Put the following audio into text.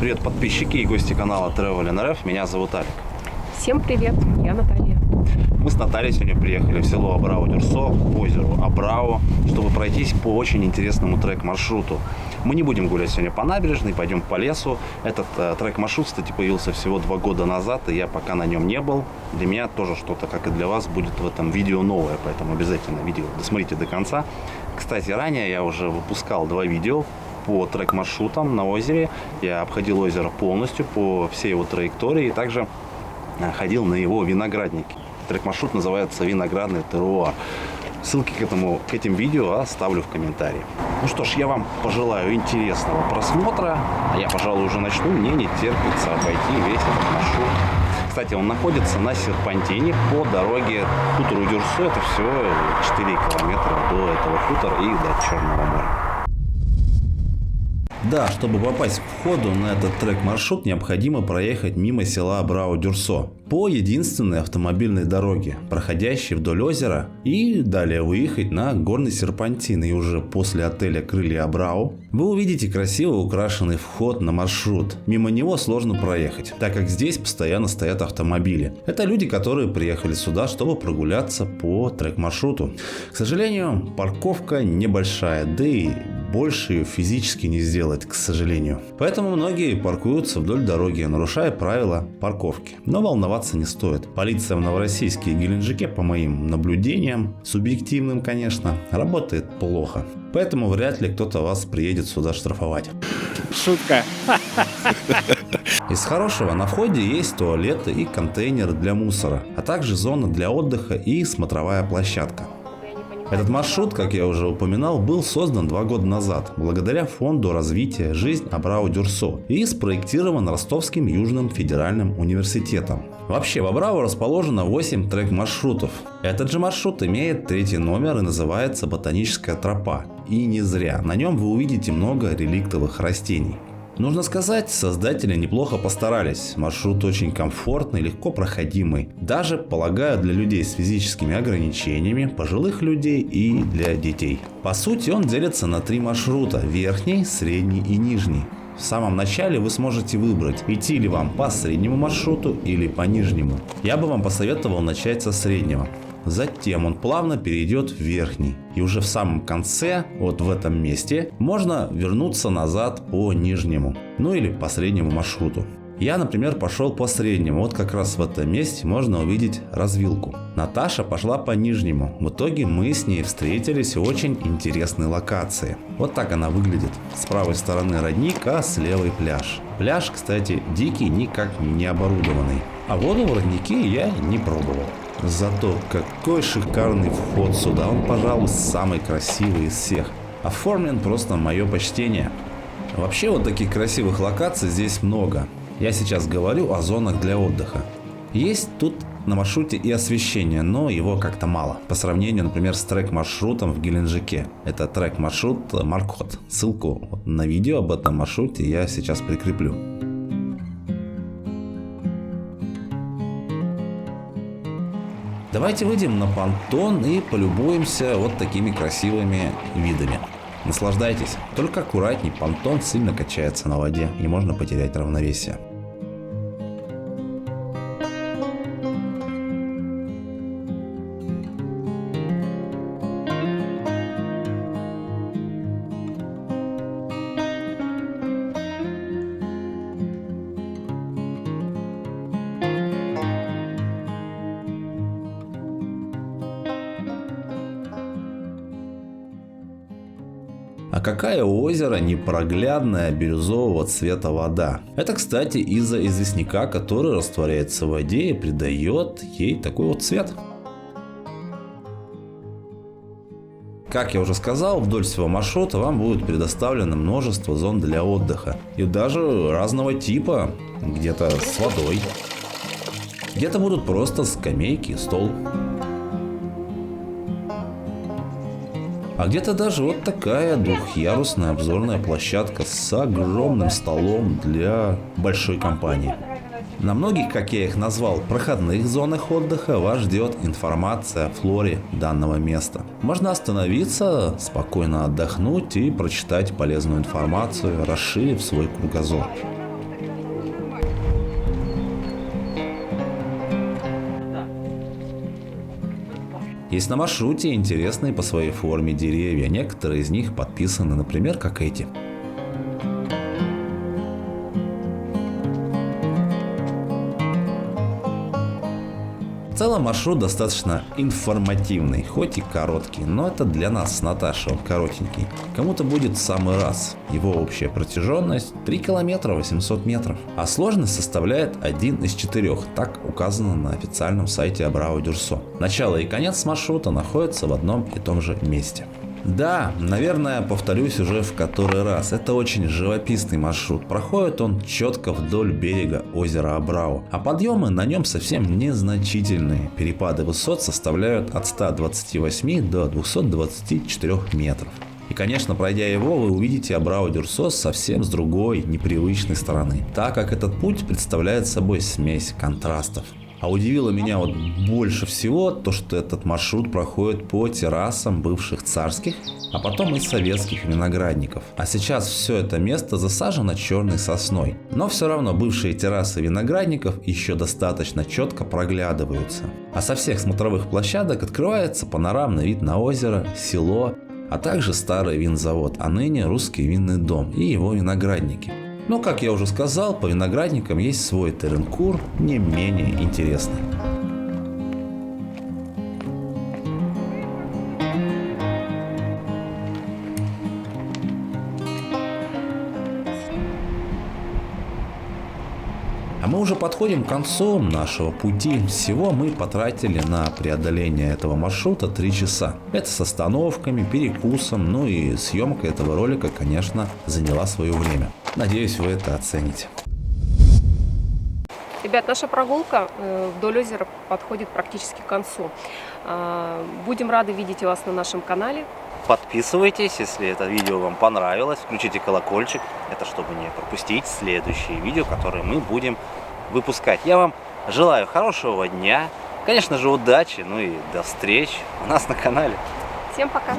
Привет, подписчики и гости канала Travel НРФ. Меня зовут Алик. Всем привет, я Наталья. Мы с Натальей сегодня приехали в село Абрау-Дюрсо, к озеру Абрау, чтобы пройтись по очень интересному трек-маршруту. Мы не будем гулять сегодня по набережной, пойдем по лесу. Этот трек-маршрут, кстати, появился всего 2 года назад, и я пока на нем не был. Для меня тоже что-то, как и для вас, будет в этом видео новое, поэтому обязательно видео досмотрите до конца. Кстати, ранее я уже выпускал 2 видео по трек-маршрутам на озере. Я обходил озеро полностью по всей его траектории и также ходил на его виноградники. Трек-маршрут называется «Виноградный теруар». Ссылки к этим видео оставлю в комментарии. Ну что ж, я вам пожелаю интересного просмотра. А я, пожалуй, уже начну. Мне не терпится обойти весь этот маршрут. Кстати, он находится на серпантине по дороге к хутору Дюрсо. Это всего 4 километра до этого хутора и до Черного моря. Да, чтобы попасть к входу на этот трек-маршрут, необходимо проехать мимо села Абрау-Дюрсо по единственной автомобильной дороге, проходящей вдоль озера, и далее выехать на горный серпантин. И уже после отеля «Крылья Абрау» вы увидите красиво украшенный вход на маршрут. Мимо него сложно проехать, так как здесь постоянно стоят автомобили. Это люди, которые приехали сюда, чтобы прогуляться по трек-маршруту. К сожалению, парковка небольшая, да и больше ее физически не сделать, к сожалению. Поэтому многие паркуются вдоль дороги, нарушая правила парковки. Но волноваться не стоит. Полиция в Новороссийске и Геленджике, по моим наблюдениям, субъективным, конечно, работает плохо. Поэтому вряд ли кто-то вас приедет сюда штрафовать. Шутка. Из хорошего на входе есть туалеты и контейнеры для мусора, а также зона для отдыха и смотровая площадка. Этот маршрут, как я уже упоминал, был создан 2 года назад благодаря фонду развития «Жизнь Абрау-Дюрсо» и спроектирован Ростовским Южным федеральным университетом. Вообще в Абрау расположено 8 трек-маршрутов. Этот же маршрут имеет 3-й номер и называется «Ботаническая тропа». И не зря, на нем вы увидите много реликтовых растений. Нужно сказать, создатели неплохо постарались. Маршрут очень комфортный, легко проходимый. Даже, полагаю, для людей с физическими ограничениями, пожилых людей и для детей. По сути, он делится на 3 маршрута: верхний, средний и нижний. В самом начале вы сможете выбрать, идти ли вам по среднему маршруту или по нижнему. Я бы вам посоветовал начать со среднего. Затем он плавно перейдет в верхний. И уже в самом конце, вот в этом месте, можно вернуться назад по нижнему. Ну или по среднему маршруту. Я, например, пошел по среднему. Вот как раз в этом месте можно увидеть развилку. Наташа пошла по нижнему. В итоге мы с ней встретились в очень интересной локации. Вот так она выглядит. С правой стороны родник, а с левой пляж. Пляж, кстати, дикий, никак не оборудованный. А воду в роднике я не пробовал. Зато какой шикарный вход сюда. Он, пожалуй, самый красивый из всех. Оформлен просто мое почтение. Вообще вот таких красивых локаций здесь много. Я сейчас говорю о зонах для отдыха. Есть тут на маршруте и освещение, но его как-то мало. По сравнению, например, с трек-маршрутом в Геленджике. Это трек-маршрут Маркот. Ссылку на видео об этом маршруте я сейчас прикреплю. Давайте выйдем на понтон и полюбуемся вот такими красивыми видами. Наслаждайтесь. Только аккуратней, понтон сильно качается на воде и можно потерять равновесие. А какая у озера непроглядная бирюзового цвета вода. Это, кстати, из-за известняка, который растворяется в воде и придает ей такой вот цвет. Как я уже сказал, вдоль всего маршрута вам будет предоставлено множество зон для отдыха. И даже разного типа. Где-то с водой. Где-то будут просто скамейки и стол. А где-то даже вот такая двухъярусная обзорная площадка с огромным столом для большой компании. На многих, как я их назвал, проходных зонах отдыха вас ждет информация о флоре данного места. Можно остановиться, спокойно отдохнуть и прочитать полезную информацию, расширив свой кругозор. Есть на маршруте интересные по своей форме деревья. Некоторые из них подписаны, например, как эти. В целом маршрут достаточно информативный, хоть и короткий, но это для нас с Наташей он коротенький. Кому-то будет в самый раз. Его общая протяженность 3 километра 800 метров, а сложность составляет 1 из 4, так указано на официальном сайте Абрау-Дюрсо. Начало и конец маршрута находятся в одном и том же месте. Да, наверное, повторюсь уже в который раз. Это очень живописный маршрут. Проходит он четко вдоль берега озера Абрау. А подъемы на нем совсем незначительные. Перепады высот составляют от 128 до 224 метров. И, конечно, пройдя его, вы увидите Абрау-Дюрсо совсем с другой, непривычной стороны. Так как этот путь представляет собой смесь контрастов. А удивило меня вот больше всего то, что этот маршрут проходит по террасам бывших царских, а потом и советских виноградников. А сейчас все это место засажено черной сосной. Но все равно бывшие террасы виноградников еще достаточно четко проглядываются. А со всех смотровых площадок открывается панорамный вид на озеро, село, а также старый винзавод, а ныне русский винный дом и его виноградники. Но, как я уже сказал, по виноградникам есть свой теренкур, не менее интересный. А мы уже подходим к концу нашего пути. Всего мы потратили на преодоление этого маршрута 3 часа. Это с остановками, перекусом, ну и съемка этого ролика, конечно, заняла свое время. Надеюсь, вы это оцените. Ребят, наша прогулка вдоль озера подходит практически к концу. Будем рады видеть вас на нашем канале. Подписывайтесь, если это видео вам понравилось, включите колокольчик, это чтобы не пропустить следующие видео, которые мы будем выпускать. Я вам желаю хорошего дня, конечно же удачи, ну и до встречи у нас на канале. Всем пока!